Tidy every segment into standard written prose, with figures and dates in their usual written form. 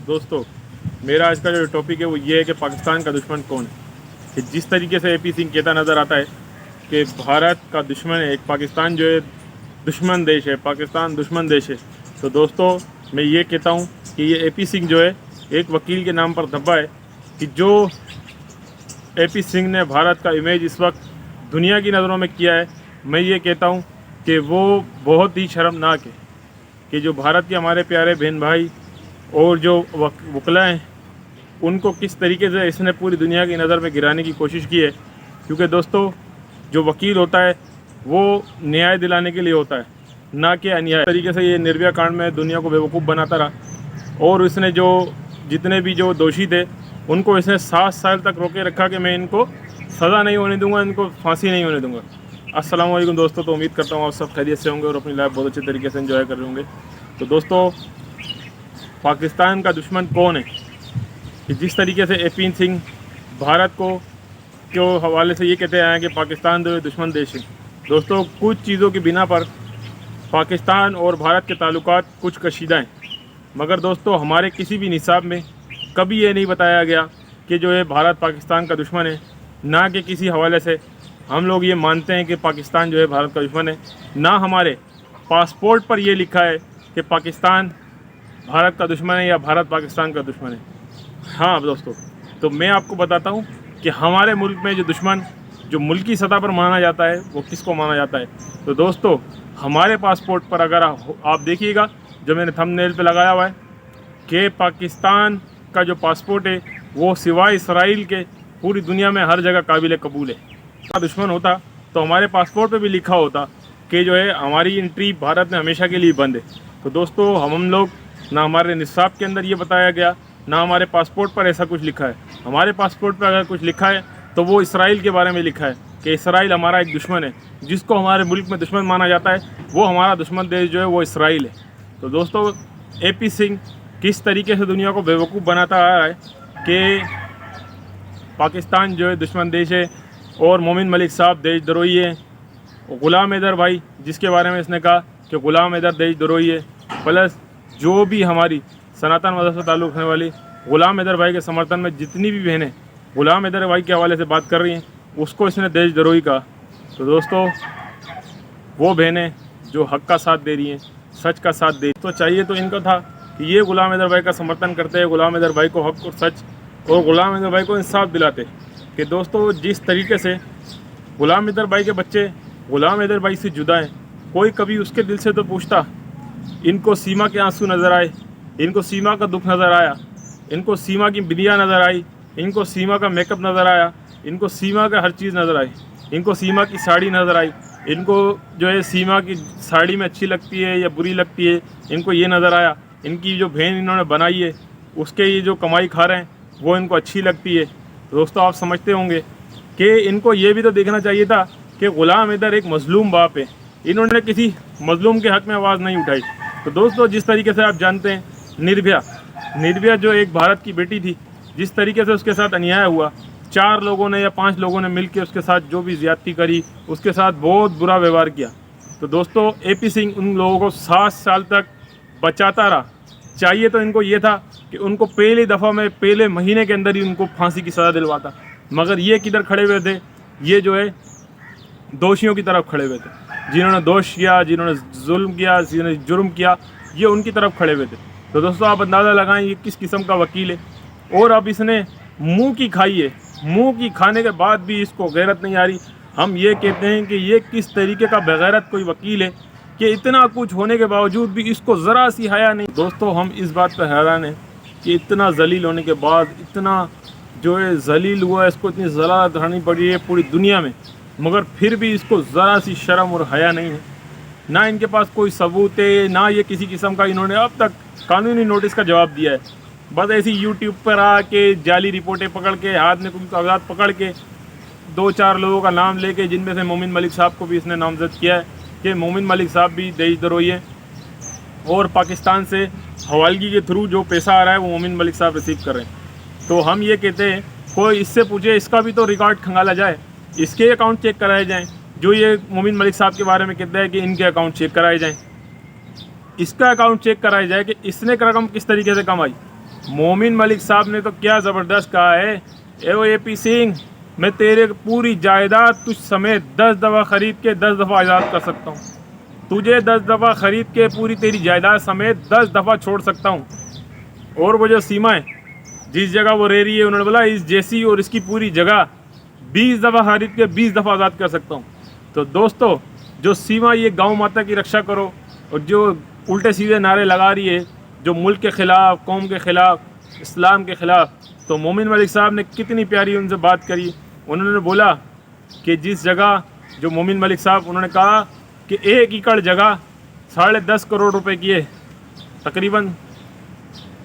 दोस्तों, मेरा आज का जो टॉपिक है वो ये है कि पाकिस्तान का दुश्मन कौन है। कि जिस तरीके से एपी सिंह कहता नज़र आता है कि भारत का दुश्मन है, एक पाकिस्तान जो है दुश्मन देश है, पाकिस्तान दुश्मन देश है। तो दोस्तों, मैं ये कहता हूँ कि ये एपी सिंह जो है एक वकील के नाम पर धब्बा है कि जो एपी सिंह ने भारत का इमेज इस वक्त दुनिया की नज़रों में किया है। मैं ये कहता हूँ कि वो बहुत ही शर्मनाक है कि जो भारत के हमारे प्यारे बहन भाई और जो वकला हैं उनको किस तरीके से इसने पूरी दुनिया की नज़र में गिराने की कोशिश की है। क्योंकि दोस्तों, जो वकील होता है वो न्याय दिलाने के लिए होता है, ना कि अन्याय। तरीके से ये निर्भया कांड में दुनिया को बेवकूफ़ बनाता रहा और इसने जो जितने भी जो दोषी थे उनको इसने 7 साल तक रोके रखा कि मैं इनको सज़ा नहीं होने दूंगा, इनको फांसी नहीं होने दूंगा। अस्सलाम वालेकुम दोस्तों। तो उम्मीद करता हूँ आप सब खैरियत से होंगे और अपनी लाइफ बहुत अच्छे तरीके से एंजॉय कर रहे होंगे। तो दोस्तों, पाकिस्तान का दुश्मन कौन है कि जिस तरीके से एपी सिंह भारत को हवाले से ये कहते हैं कि पाकिस्तान जो दुश्मन देश है। दोस्तों, कुछ चीज़ों की बिना पर पाकिस्तान और भारत के ताल्लुकात कुछ कशीदा हैं, मगर दोस्तों हमारे किसी भी निसाब में कभी ये नहीं बताया गया कि जो है भारत पाकिस्तान का दुश्मन है। ना कि किसी हवाले से हम लोग ये मानते हैं कि पाकिस्तान जो है भारत का दुश्मन है, ना हमारे पासपोर्ट पर ये लिखा है कि पाकिस्तान भारत का दुश्मन है या भारत पाकिस्तान का दुश्मन है। हाँ दोस्तों, तो मैं आपको बताता हूँ कि हमारे मुल्क में जो दुश्मन जो मुल्की सतह पर माना जाता है वो किसको माना जाता है। तो दोस्तों, हमारे पासपोर्ट पर अगर आप देखिएगा जो मैंने थंबनेल पे लगाया हुआ है कि पाकिस्तान का जो पासपोर्ट है वो सिवाय इसराइल के पूरी दुनिया में हर जगह काबिल कबूल है। का दुश्मन होता तो हमारे पासपोर्ट पे भी लिखा होता कि जो है हमारी एंट्री भारत में हमेशा के लिए बंद है। तो दोस्तों, हम लोग ना हमारे निसाब के अंदर ये बताया गया, ना हमारे पासपोर्ट पर ऐसा कुछ लिखा है। हमारे पासपोर्ट पर अगर कुछ लिखा है तो वो इसराइल के बारे में लिखा है कि इसराइल हमारा एक दुश्मन है। जिसको हमारे मुल्क में दुश्मन माना जाता है वो हमारा दुश्मन देश जो है वो इसराइल है। तो दोस्तों, एपी सिंह किस तरीके से दुनिया को बेवकूफ़ बनाता आ रहा है कि पाकिस्तान जो है दुश्मन देश है और मोमिन मलिक साहब देशद्रोही है। ग़ुलाम हैदर भाई जिसके बारे में इसने कहा कि ग़ुलाम हैदर देशद्रोही है, प्लस जो भी हमारी सनातन मज़हब से ताल्लुक़ रखने वाली ग़ुलाम हैदर भाई के समर्थन में जितनी भी बहनें ग़ुलाम हैदर भाई के हवाले से बात कर रही हैं उसको इसने देशद्रोही कहा। तो दोस्तों, वो बहनें जो हक़ का साथ दे रही हैं, सच का साथ दे, तो चाहिए तो इनको था कि ये ग़ुलाम हैदर भाई का समर्थन करते हैं, ग़ुलाम हैदर भाई को हक़ और सच और ग़ुलाम हैदर भाई को इंसाफ दिलाते कि दोस्तों जिस तरीके से ग़ुलाम हैदर भाई के बच्चे ग़ुलाम हैदर भाई से जुदा हैं, कोई कभी उसके दिल से तो पूछता। इनको सीमा के आंसू नज़र आए, इनको सीमा का दुख नज़र आया, इनको सीमा की बिदिया नज़र आई, इनको सीमा का मेकअप नज़र आया, इनको सीमा का हर चीज़ नज़र आई, इनको सीमा की साड़ी नज़र आई, इनको जो है सीमा की साड़ी में अच्छी लगती है या बुरी लगती है, इनको ये नज़र आया। इनकी जो बहन इन्होंने बनाई है उसके ये जो कमाई खा रहे हैं वो इनको अच्छी लगती है। तो दोस्तों, आप समझते होंगे कि इनको ये भी तो देखना चाहिए था कि ग़ुलाम हैदर एक मज़लूम बाप है, इन्होंने किसी मज़लूम के हक़ में आवाज़ नहीं उठाई। तो दोस्तों, जिस तरीके से आप जानते हैं निर्भया जो एक भारत की बेटी थी, जिस तरीके से उसके साथ अन्याय हुआ, 4 लोगों ने या 5 लोगों ने मिलकर उसके साथ जो भी ज़्यादती करी, उसके साथ बहुत बुरा व्यवहार किया। तो दोस्तों, एपी सिंह उन लोगों को 7 साल तक बचाता रहा। चाहिए तो इनको ये था कि उनको पहली दफ़ा में पहले महीने के अंदर ही उनको फांसी की सज़ा दिलवाता, मगर ये किधर खड़े हुए थे, ये जो है दोषियों की तरफ खड़े हुए थे। जिन्होंने दोष किया, जिन्होंने जुल्म किया, जिन्होंने जुर्म किया, ये उनकी तरफ खड़े हुए थे। तो दोस्तों, आप अंदाज़ा लगाएं ये किस किस्म का वकील है। और अब इसने मुंह की खाई है, मुंह की खाने के बाद भी इसको गैरत नहीं आ रही। हम ये कहते हैं कि ये किस तरीके का बेगैरत कोई वकील है कि इतना कुछ होने के बावजूद भी इसको ज़रा सी हया नहीं। दोस्तों, हम इस बात पर हैरान हैं कि इतना जलील होने के बाद, इतना जो है जलील हुआ, इसको इतनी ज़लालत उठानी पड़ी है पूरी दुनिया में, मगर फिर भी इसको ज़रा सी शर्म और हया नहीं है। ना इनके पास कोई सबूत है, ना ये किसी किस्म का इन्होंने अब तक कानूनी नोटिस का जवाब दिया है। बस ऐसी यूट्यूब पर आके जाली रिपोर्टें पकड़ के, हाथ में कुछ कागजात पकड़ के 2-4 लोगों का नाम लेके, जिनमें से मोमिन मलिक साहब को भी इसने नामजद किया है कि मोमिन मलिक साहब भी देशद्रोही हैं और पाकिस्तान से हवालगी के थ्रू जो पैसा आ रहा है वो मोमिन मलिक साहब रिसीव कर रहे हैं। तो हम ये कहते हैं कोई इससे पूछे, इसका भी तो रिकॉर्ड खंगाला जाए, इसके अकाउंट चेक कराए जाएँ। जो ये मोमिन मलिक साहब के बारे में कहता है कि इनके अकाउंट चेक कराए जाएँ, इसका अकाउंट चेक कराया जाए कि इसने रकम किस तरीके से कमाई। मोमिन मलिक साहब ने तो क्या ज़बरदस्त कहा है, ए वो AP सिंह, मैं तेरे पूरी जायदाद तुझ समेत 10 दफ़ा ख़रीद के 10 दफ़ा आज़ाद कर सकता हूँ, तुझे 10 दफ़ा ख़रीद के पूरी तेरी जायदाद समेत 10 दफ़ा छोड़ सकता हूँ। और वो जो सीमा है जिस जगह वो रह रही है, उन्होंने बोला इस जैसी और इसकी पूरी जगह 20 दफ़ा खरीद के 20 दफ़ा आज़ाद कर सकता हूँ। तो दोस्तों, जो सीमा ये गांव माता की रक्षा करो और जो उल्टे सीधे नारे लगा रही है, जो मुल्क के ख़िलाफ़, कौम के ख़िलाफ़, इस्लाम के ख़िलाफ़, तो मोमिन मलिक साहब ने कितनी प्यारी उनसे बात करी। उन्होंने बोला कि जिस जगह, जो मोमिन मलिक साहब उन्होंने कहा कि 1 एकड़ जगह 10.5 करोड़ रुपए की है तकरीबन,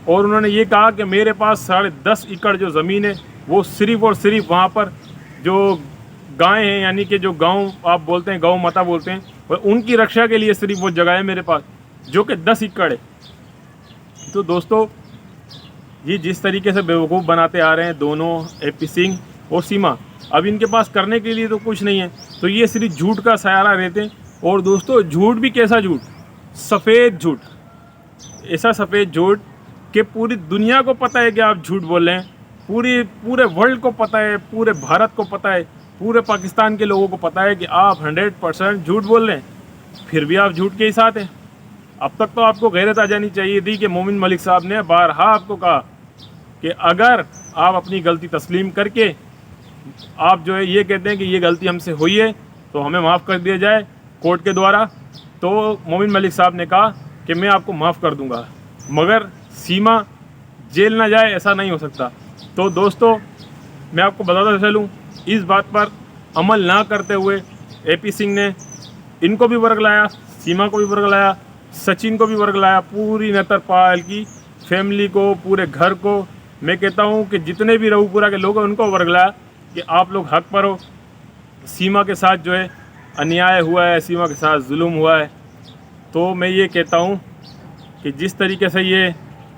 और उन्होंने ये कहा कि मेरे पास 10.5 एकड़ जो ज़मीन है वो सिर्फ़ और सिर्फ वहाँ पर जो गायें हैं, यानी कि जो गाँव आप बोलते हैं, गौ माता बोलते हैं, और उनकी रक्षा के लिए सिर्फ वो जगह है मेरे पास, जो कि 10 एकड़ है। तो दोस्तों, ये जिस तरीके से बेवकूफ़ बनाते आ रहे हैं दोनों AP सिंह और सीमा, अब इनके पास करने के लिए तो कुछ नहीं है, तो ये सिर्फ झूठ का सहारा रहते हैं। और दोस्तों, झूठ भी कैसा झूठ, सफ़ेद झूठ, ऐसा सफ़ेद झूठ कि पूरी दुनिया को पता है कि आप झूठ बोल रहे हैं, पूरे वर्ल्ड को पता है, पूरे भारत को पता है, पूरे पाकिस्तान के लोगों को पता है कि आप 100% झूठ बोल रहे हैं, फिर भी आप झूठ के ही साथ हैं। अब तक तो आपको गैरत आ जानी चाहिए थी कि मोमिन मलिक साहब ने बारहा आपको कहा कि अगर आप अपनी गलती तस्लीम करके आप जो है ये कहते हैं कि ये गलती हमसे हुई है तो हमें माफ़ कर दिया जाए कोर्ट के द्वारा, तो मोमिन मलिक साहब ने कहा कि मैं आपको माफ़ कर दूंगा, मगर सीमा जेल ना जाए, ऐसा नहीं हो सकता। तो दोस्तों, मैं आपको बताता चलूँ, इस बात पर अमल ना करते हुए AP सिंह ने इनको भी वर्गलाया, सीमा को भी वर्गलाया, सचिन को भी वर्गलाया, पूरी नेत्रपाल की फैमिली को, पूरे घर को, मैं कहता हूँ कि जितने भी रऊपुरा के लोग हैं उनको वर्गलाया कि आप लोग हक पर हो, सीमा के साथ जो है अन्याय हुआ है, सीमा के साथ जुल्म हुआ है। तो मैं ये कहता हूँ कि जिस तरीके से ये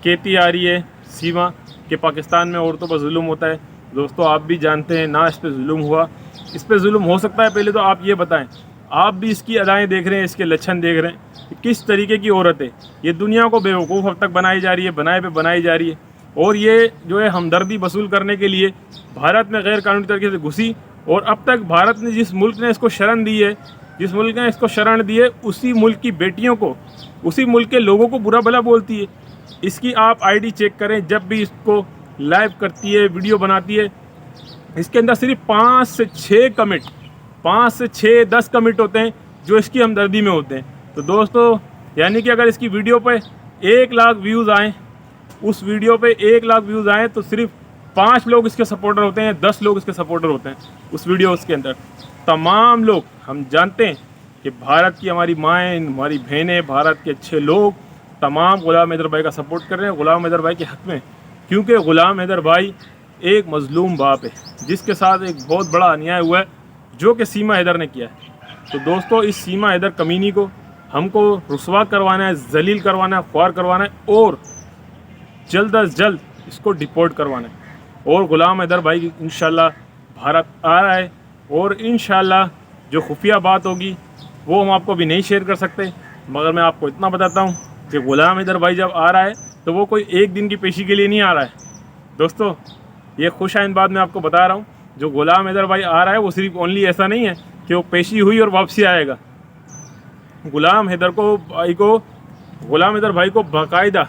कहती आ रही है सीमा कि पाकिस्तान में औरतों पर जुल्म होता है, दोस्तों आप भी जानते हैं ना, इस पर जुल्म हुआ, इस पर जुल्म हो सकता है। पहले तो आप ये बताएं, आप भी इसकी अदाएँ देख रहे हैं, इसके लक्षण देख रहे हैं कि किस तरीके की औरत है। ये दुनिया को बेवकूफ़ अब तक बनाई जा रही है, बनाए पे बनाई जा रही है, और ये जो है हमदर्दी वसूल करने के लिए भारत में गैर कानूनी तरीके से घुसी, और अब तक भारत ने, जिस मुल्क ने इसको शरण दी है, जिस मुल्क ने इसको शरण दी है, उसी मुल्क की बेटियों को, उसी मुल्क के लोगों को बुरा भला बोलती है। इसकी आप ID चेक करें, जब भी इसको लाइव करती है, वीडियो बनाती है, इसके अंदर सिर्फ 5 से 6 कमेंट, 5 से 6, 10 कमेंट होते हैं जो इसकी हमदर्दी में होते हैं। तो दोस्तों, यानी कि अगर इसकी वीडियो पे 1 लाख व्यूज़ आएँ, उस वीडियो पे 1 लाख व्यूज़ आएँ, तो सिर्फ 5 लोग इसके सपोर्टर होते हैं, 10 लोग इसके सपोर्टर होते हैं उस वीडियो के अंदर। तमाम लोग, हम जानते हैं कि भारत की हमारी माएँ, हमारी बहनें, भारत के अच्छे लोग तमाम ग़ुलाम हैदर भाई का सपोर्ट कर रहे हैं, ग़ुलाम हैदर भाई के हक़ में, क्योंकि ग़ुलाम हैदर भाई एक मज़लूम बाप है जिसके साथ एक बहुत बड़ा अन्याय हुआ है, जो कि सीमा हैदर ने किया है। तो दोस्तों, इस सीमा हैदर कमीनी को हमको रुसवा करवाना है, जलील करवाना है, ख्वार करवाना है, और जल्द अज जल्द इसको डिपोर्ट करवाना है। और ग़ुलाम हैदर भाई इंशाल्लाह भारत आ रहा है, और इंशाल्लाह जो खुफिया बात होगी वो हम आपको भी नहीं शेयर कर सकते, मगर मैं आपको इतना बताता हूँ कि ग़ुलाम हैदर भाई जब आ रहा है तो वो कोई एक दिन की पेशी के लिए नहीं आ रहा है। दोस्तों, ये खुश आइन बात मैं आपको बता रहा हूँ, जो ग़ुलाम हैदर भाई आ रहा है वो सिर्फ ओनली ऐसा नहीं है कि वो पेशी हुई और वापसी आएगा। ग़ुलाम हैदर भाई को बाकायदा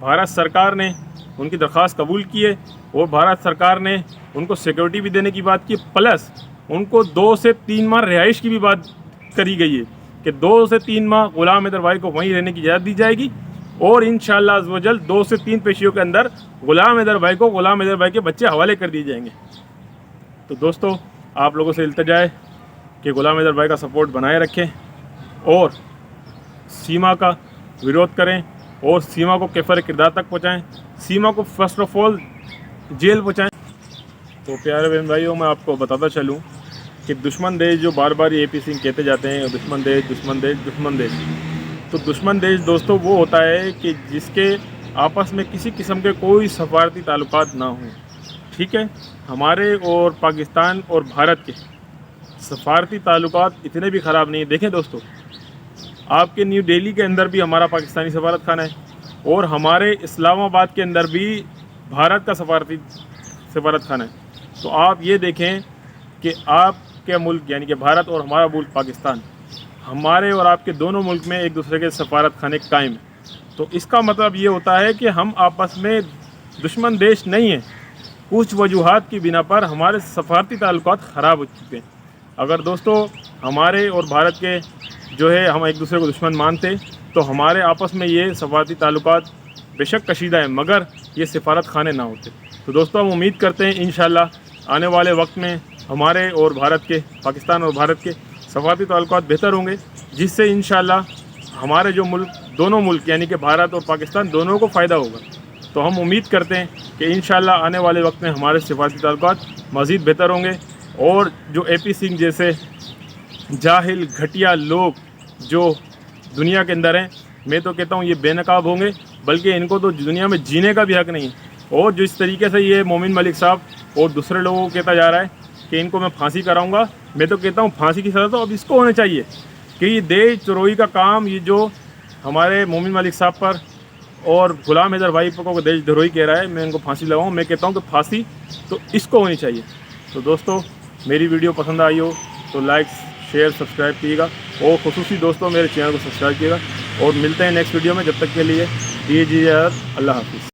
भारत सरकार ने उनकी दरख्वास्त कबूल की है, और भारत सरकार ने उनको सिक्योरिटी भी देने की बात की, प्लस उनको 2 से 3 माह रिहाइश की भी बात करी गई है कि 2 से 3 माह ग़ुलाम हैदर भाई को वहीं रहने की इजाज़त दी जाएगी, और इंशाअल्लाह अज़्ज़ व जल 2 से 3 पेशियों के अंदर ग़ुलाम हैदर भाई को ग़ुलाम हैदर भाई के बच्चे हवाले कर दिए जाएंगे। तो दोस्तों, आप लोगों से इल्तिजा है कि ग़ुलाम हैदर भाई का सपोर्ट बनाए रखें और सीमा का विरोध करें, और सीमा को कैफर किरदार तक पहुँचाएँ, सीमा को फर्स्ट ऑफ ऑल जेल पहुँचाएँ। तो प्यारे बहन भाइयों, मैं आपको बताता चलूँ कि दुश्मन देश जो बार बार AP सिंह कहते जाते हैं, दुश्मन देश, दुश्मन देश, दुश्मन देश, तो दुश्मन देश दोस्तों वो होता है कि जिसके आपस में किसी किस्म के कोई सफारती ताल्लुकात ना हों। ठीक है, हमारे और पाकिस्तान और भारत के सफारती ताल्लुकात इतने भी ख़राब नहीं है। देखें दोस्तों, आपके न्यू दिल्ली के अंदर भी हमारा पाकिस्तानी सफारत खाना है, और हमारे इस्लामाबाद के अंदर भी भारत का सफारत खाना है। तो आप ये देखें कि आपके मुल्क यानी कि भारत और हमारा मुल्क पाकिस्तान, हमारे और आपके दोनों मुल्क में एक दूसरे के सफारत खाने कायम है। तो इसका मतलब ये होता है कि हम आपस में दुश्मन देश नहीं हैं। कुछ वजूहात की बिना पर हमारे सफारती ताल्लुकात ख़राब हो चुके हैं। अगर दोस्तों हमारे और भारत के जो है हम एक दूसरे को दुश्मन मानते तो हमारे आपस में ये सफारती ताल्लुकात बेशक कशीदा है, मगर ये सफारत खाने ना होते। तो दोस्तों हम उम्मीद करते हैं इंशाल्लाह आने वाले वक्त में हमारे और भारत के, पाकिस्तान और भारत के सफारती ताल्लुकात बेहतर होंगे, जिससे इंशाल्लाह हमारे जो मुल्क, दोनों मुल्क यानी कि भारत और पाकिस्तान दोनों को फ़ायदा होगा। तो हम उम्मीद करते हैं कि इंशाल्लाह आने वाले वक्त में हमारे सफारती ताल्लुकात मज़ीद बेहतर होंगे और जो AP सिंह जैसे जाहिल घटिया लोग जो दुनिया के अंदर हैं, मैं तो कहता हूँ ये बेनकाब होंगे, बल्कि इनको तो दुनिया में जीने का भी हक़ नहीं है। और जिस तरीके से ये मोमिन मलिक साहब और दूसरे लोगों को कहता जा रहा है कि इनको मैं फांसी कराऊंगा, मैं तो कहता हूँ फांसी की सज़ा तो अब इसको होनी चाहिए कि ये देश चोरी का काम, ये जो हमारे मोमिन मलिक साहब पर और गुलाम हैदर भाई को देश द्रोही कह रहा है, मैं इनको फांसी लगाऊँ, मैं कहता हूँ कि फांसी तो इसको होनी चाहिए। तो दोस्तों मेरी वीडियो पसंद आई हो तो लाइक शेयर सब्सक्राइब कीजिएगा और खुसूसी दोस्तों मेरे चैनल को सब्सक्राइब कीजिएगा और मिलते हैं नेक्स्ट वीडियो में। जब तक के लिए दीजिए अल्लाह हाफिज़।